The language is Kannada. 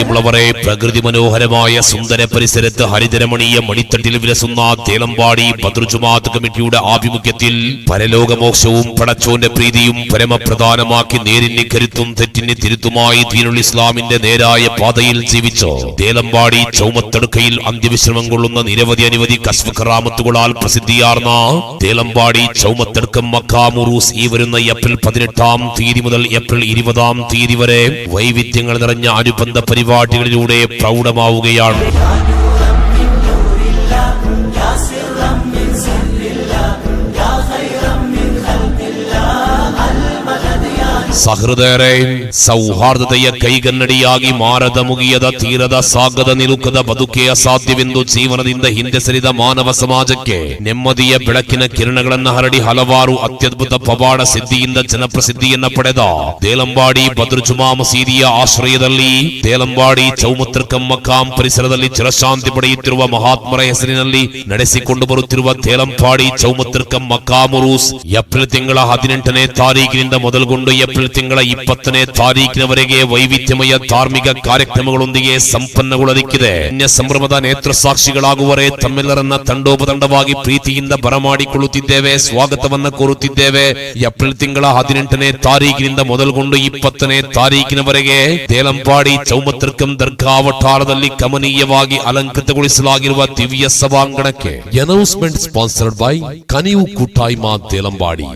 പ്രിയമുള്ളവരെ, പ്രകൃതി മനോഹരമായ സുന്ദര പരിസരത്ത് ഹരിതരമണീയ മണിത്തട്ടിൽ വിലസുന്ന തേലമ്പാടി ബദ്രുജുമാഅത്ത് കമ്മിറ്റിയുടെ ആഭിമുഖ്യത്തിൽ പരലോകമോക്ഷവും പടച്ചോന്റെ പ്രീതിയും പരമപ്രധാനമാക്കി നേരിന് കരുത്തും തെറ്റിന് തിരുത്തുമായി ദീനുൽ ഇസ്ലാമിന്റെ നേരായ പാതയിൽ ജീവിച്ചോ തേലമ്പാടി ചൗമത്തടുക്കയിൽ അന്ത്യവിശ്രമം കൊള്ളുന്ന നിരവധി കശ്ഫ് കറാമത്തുകളാൽ പ്രസിദ്ധിയാർന്ന തേലമ്പാടി ചൗമത്തടുക്കം മക്കാമുറൂസ് ഈ വരുന്ന ഏപ്രിൽ 18-ാം തീയതി മുതൽ ഏപ്രിൽ 20-ാം തീയതി വരെ വൈവിധ്യങ്ങൾ നിറഞ്ഞ അനുബന്ധ പരിപാടികളിലൂടെ പ്രൗഢമാവുകയാണ്. സഹൃദയരെ, ಸೌಹಾರ್ದತೆಯ ಕೈಗನ್ನಡಿಯಾಗಿ ಮಾರದ ಮುಗಿಯದ ತೀರದ ಸಾಗದ ನಿಲುಕದ ಬದುಕೆ ಅಸಾಧ್ಯವೆಂದು ಜೀವನದಿಂದ ಹಿಂದೆ ಸರಿದ ಮಾನವ ಸಮಾಜಕ್ಕೆ ನೆಮ್ಮದಿಯ ಬೆಳಕಿನ ಕಿರಣಗಳನ್ನು ಹರಡಿ ಹಲವಾರು ಅತ್ಯದ್ಭುತ ಪವಾಡ ಸಿದ್ಧಿಯಿಂದ ಜನಪ್ರಸಿದ್ಧಿಯನ್ನ ಪಡೆದ ತೇಲಂಬಾಡಿ ಬದ್ರುಜುಮಾ ಮಸೀದಿಯ ಆಶ್ರಯದಲ್ಲಿ ತೇಲಂಬಾಡಿ ಚೌಮತ್ತರ್ಕಂ ಮಕಾಂ ಪರಿಸರದಲ್ಲಿ ಚಿರಶಾಂತಿ ಪಡೆಯುತ್ತಿರುವ ಮಹಾತ್ಮರ ಹೆಸರಿನಲ್ಲಿ ನಡೆಸಿಕೊಂಡು ಬರುತ್ತಿರುವ ತೇಲಂಬಾಡಿ ಚೌಮತ್ತರ್ಕಂ ಮಕಾಮುರೂಸ್ ಏಪ್ರಿಲ್ ತಿಂಗಳ 18ನೇ ತಾರೀಕಿನಿಂದ ಮೊದಲುಗೊಂಡು ಏಪ್ರಿಲ್ ತಿಂಗಳ 20ನೇ ತಾರೀಕಿನವರೆಗೆ ವೈವಿಧ್ಯಮಯ ಧಾರ್ಮಿಕ ಕಾರ್ಯಕ್ರಮಗಳೊಂದಿಗೆ ಸಂಪನ್ನಗೊಳ್ಳಲಿಕ್ಕಿದೆ. ಸಂಭ್ರಮದ ನೇತ್ರ ಸಾಕ್ಷಿಗಳಾಗುವರೆ ತಮ್ಮೆಲ್ಲರನ್ನ ತಂಡೋಪತಂಡವಾಗಿ ಪ್ರೀತಿಯಿಂದ ಬರಮಾಡಿಕೊಳ್ಳುತ್ತಿದ್ದೇವೆ, ಸ್ವಾಗತವನ್ನ ಕೋರುತ್ತಿದ್ದೇವೆ. ಏಪ್ರಿಲ್ ತಿಂಗಳ 18ನೇ ತಾರೀಕಿನಿಂದ ಮೊದಲುಗೊಂಡು 20ನೇ ತಾರೀಕಿನವರೆಗೆ ತೇಲಂಪಾಡಿ ಚೌಮತ್ತರ್ಕಂ ದರ್ಗಾ ವಠಾರದಲ್ಲಿ ಕಮನೀಯವಾಗಿ ಅಲಂಕೃತಗೊಳಿಸಲಾಗಿರುವ ದಿವ್ಯ ಸಭಾಂಗಣಕ್ಕೆ. Announcement sponsored by Kanivu Koottayma ತೇಲಂಪಾಡಿ.